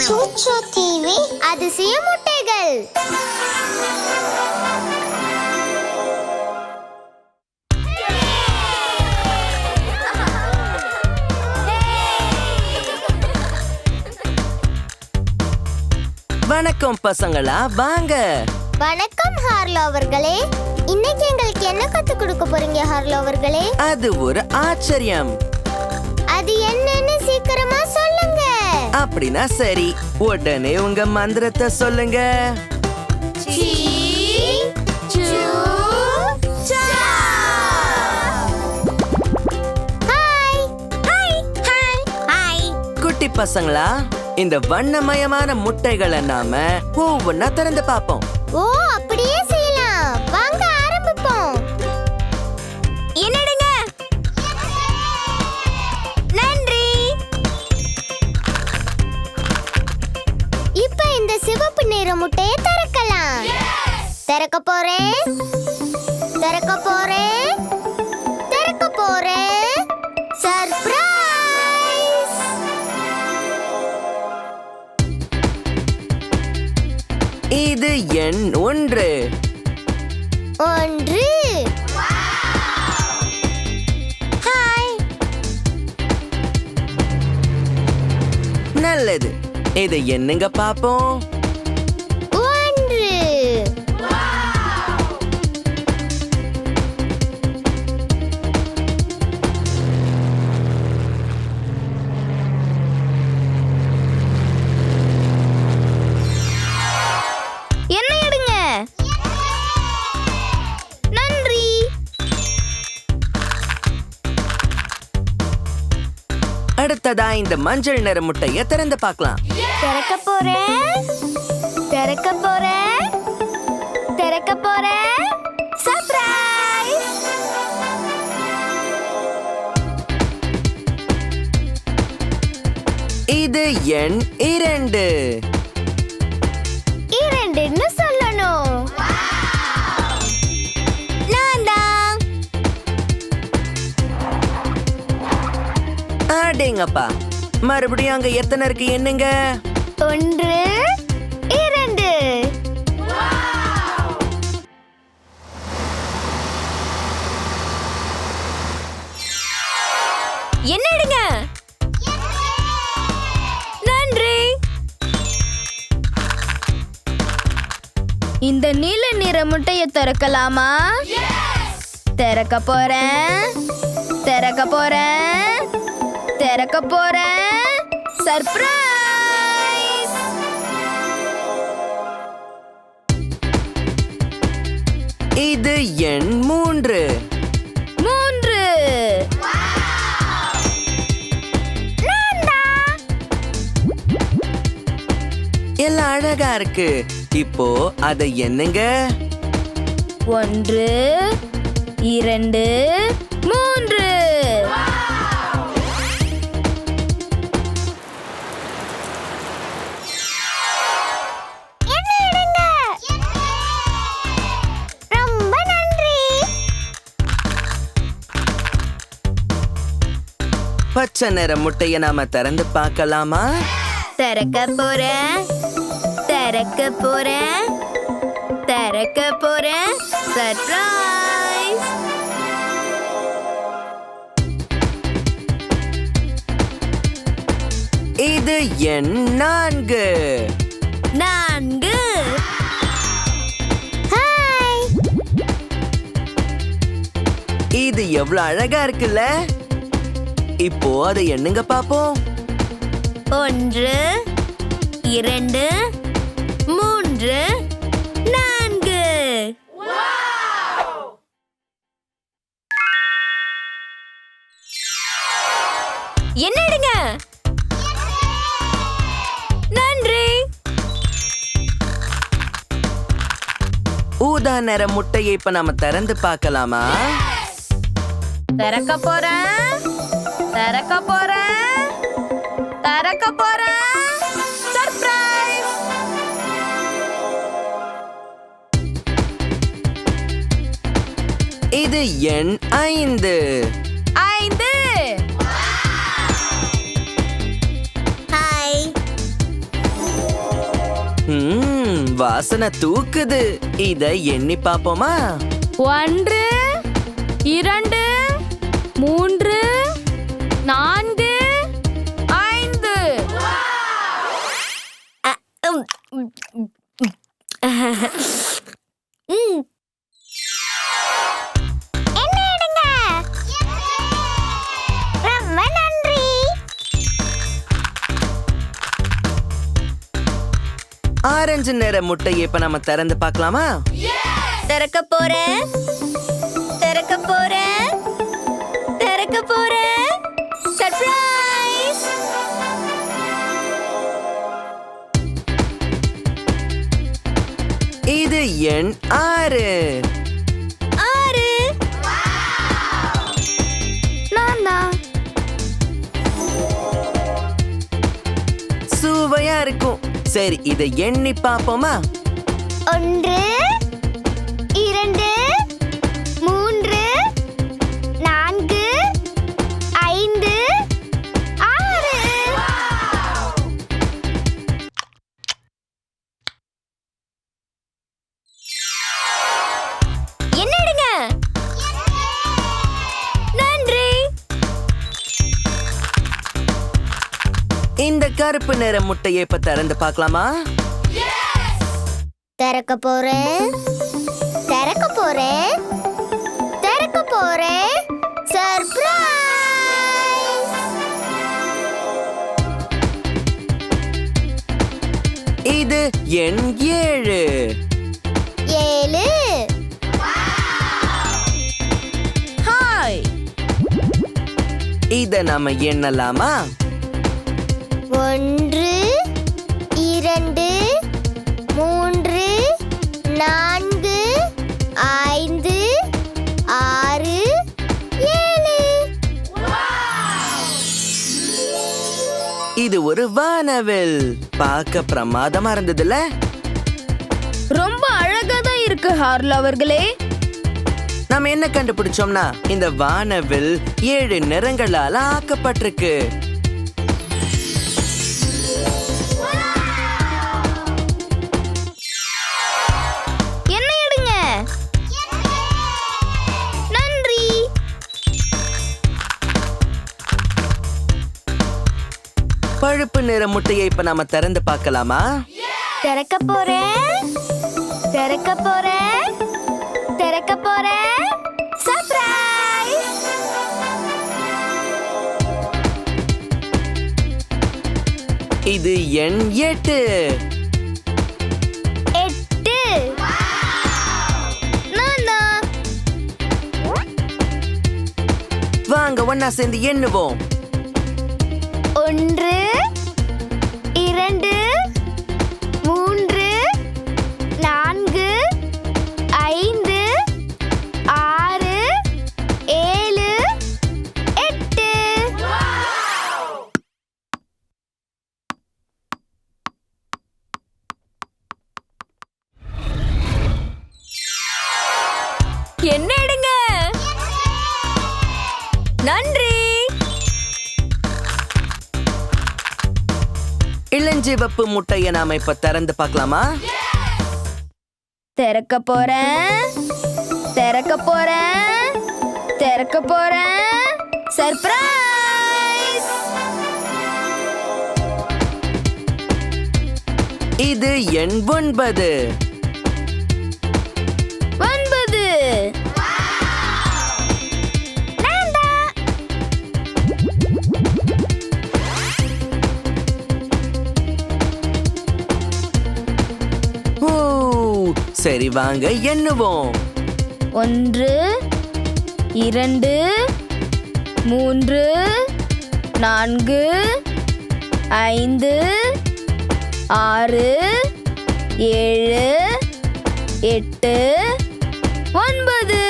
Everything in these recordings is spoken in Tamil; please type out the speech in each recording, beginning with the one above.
ChuChu டிவி அதிசய முட்டைகள். வணக்கம் பசங்களா, வாங்க. வணக்கம் ஹார்லோ அவர்களே. இன்னைக்கு எங்களுக்கு என்ன கத்து கொடுக்க போறீங்க ஹார்லோ அவர்களே? அது ஒரு ஆச்சரியம். அது என்னன்னு சீக்கிரமா சொல்லுங்க. அப்படின்னா சரி, உடனே உங்க மந்திரத்தை சொல்லுங்க. குட்டி பசங்களா, இந்த வண்ணமயமான முட்டைகளை நாம ஒவ்வொன்னா திறந்து பார்ப்போம். ஓ, அப்படியே செய்யலாம். வாங்க ஆரம்பிப்போம். என்னடுங்க? நன்றி. இப்ப இந்த சிவப்பு நிற முட்டையை திறக்கலாம். திறக்க போறேன். திறக்க போறேன். திறக்க போறேன். சர்ப்ரைஸ்! இது எண் 1. 1. ஹாய். நல்லது. இது என்னங்க பாப்போம். 1. என்ன எடுங்க? நன்றி. அடுத்ததா இந்த மஞ்சள் நிற முட்டையை திறந்து பார்க்கலாம். திறக்க போறேன். திறக்க போறேன். திறக்க போறேன். சர்ப்ரைஸ்! இது எண் 2. 2ன்னு சொல்லணும். நான் தான். அடேங்கப்பா, மறுபடியும் அங்க எத்தனை இருக்கு என்னங்க? 1, 2. என்ன எடுங்க? நன்றி. இந்த நீல நிற முட்டையை திறக்கலாமா? திறக்க போறேன். திறக்க போறேன். திறக்க போறேன். சர்ப்ரைஸ்! இது எண் 3. 3. எல்லாம் அழகா இருக்கு. இப்போ அதை என்னங்க? 1, 2, 3. என்ன எடுங்க? ரொம்ப நன்றி. பச்சை நிற முட்டையை நாம திறந்து பார்க்கலாமா? திறக்க போறேன். திறக்க போறேன். திறக்க போறேன். சர்ப்ரைஸ்! இது எண் 4. 4. ஹாய். இது எவ்வளவு அழகா இருக்குல்ல? இப்போ அதை என்னங்க பாப்போம். 1, 2, 3, 4. என்ன எடுங்க? நன்றி. ஊதா நிற முட்டையை இப்ப நாம திறந்து பார்க்கலாமா? திறக்க போறேன். திறக்க போறேன். திறக்க போறேன். சர்ப்ரைஸ்! இது எண் 5. 5. வாசனை தூக்குது. இத எண்ணி பாப்போமா? 1 2 3 4 5. என்ன எடுங்க. ரொம்ப நன்றி. ஆரஞ்சு நிற முட்டையை இப்ப நம்ம திறந்து பார்க்கலாமா? திறக்க போறேன். சர்ப்ரைஸ்! இது எண் 6. நான் தான். சுவையா இருக்கும். சரி, இதை எண்ணி பாப்போமா? 1 2 3 4 5 6. என்ன எடுங்க. நன்றி. இந்த கருப்பு நிற முட்டையை இப்ப திறந்து பார்க்கலாமா? திறக்க போறேன். சர்ப்ரைஸ்! இது எண் 7. 7. ஹாய். இத நாம எண்ணலாமா? 1 2 3 4 5 6 7. இது ஒரு வானவில். பார்க்க பிரமாதமா இருந்ததுல? ரொம்ப அழகா தான் இருக்கு ஹார்லோ அவர்களே. நாம என்ன கண்டுபிடிச்சோம்னா, இந்த வானவில் 7 நிறங்களால ஆக்கப்பட்டிருக்கு. என்ன எடுங்க. நன்றி. பழுப்பு நிற முட்டையை இப்ப நாம திறந்து பார்க்கலாமா? திறக்க போறேன். சர்ப்ரைஸ்! இது எண் 8. 8. நான் தான். வாங்க ஒன்னா சேர்ந்து எண்ணுவோம். 1 2 3 4 5 6 7 8. என்ன எடுங்க. நன்றி. இளஞ்சிவப்பு முட்டையை நாம இப்ப திறந்து பார்க்கலாமா? திறக்க போறேன். சர்ப்ரைஸ்! இது எண் 9. 9. நான் தான். ஓ, சரி வாங்க எண்ணுவோம். 1 2 3 4 5 6 7 8 9.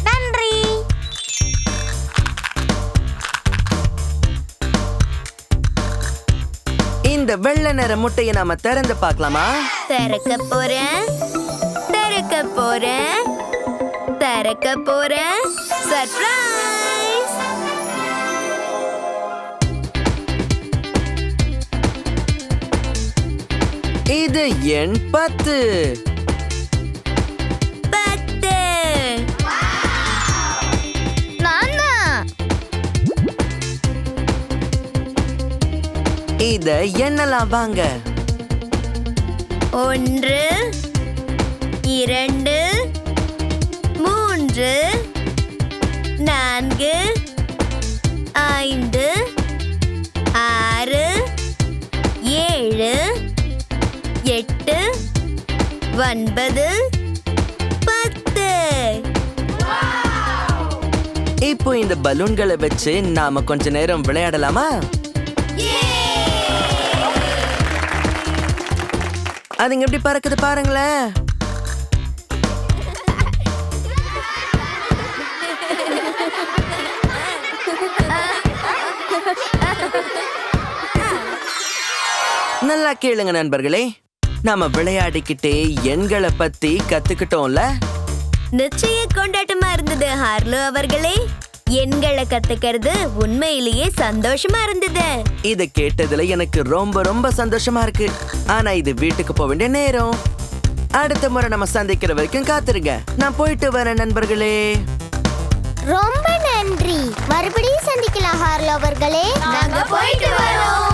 நன்றி. இந்த வெள்ளை நிற முட்டையை நாம திறந்து பார்க்கலாமா? திறக்க போறேன், திறக்க போறேன், திறக்க போறேன். சர்ப்ரைஸ்! இது எண் 10. 10. நான் தான். இத எண்ணலாம் வாங்க. 1 2 3 4 5 6 7 8 9 10. இப்போ இந்த பலூன்களை வச்சு நாம கொஞ்ச நேரம் விளையாடலாமா? அதுங்க எப்படி பறக்குது பாருங்களேன். நல்லா கேளுங்க நண்பர்களே, நாம விளையாடிக்கிட்டே எண்களை பத்தி கத்துக்கிட்டோம்ல. நிச்சய கொண்டாட்டமா இருந்தது ஹார்லோ அவர்களே. எண்களை கத்துக்கிறது உண்மையிலேயே சந்தோஷமா இருந்தது. இத கேட்டதுல எனக்கு ரொம்ப ரொம்ப சந்தோஷமா இருக்கு. ஆனா இது வீட்டுக்கு போக வேண்டிய நேரம். அடுத்த முறை நம்ம சந்திக்கிற வரைக்கும் காத்துருங்க. நான் போயிட்டு வரேன் நண்பர்களே. ரொம்ப நன்றி. மறுபடியும் சந்திக்கலாம் ஹார்லோ அவர்களே. நாங்க போயிட்டு வரோம்.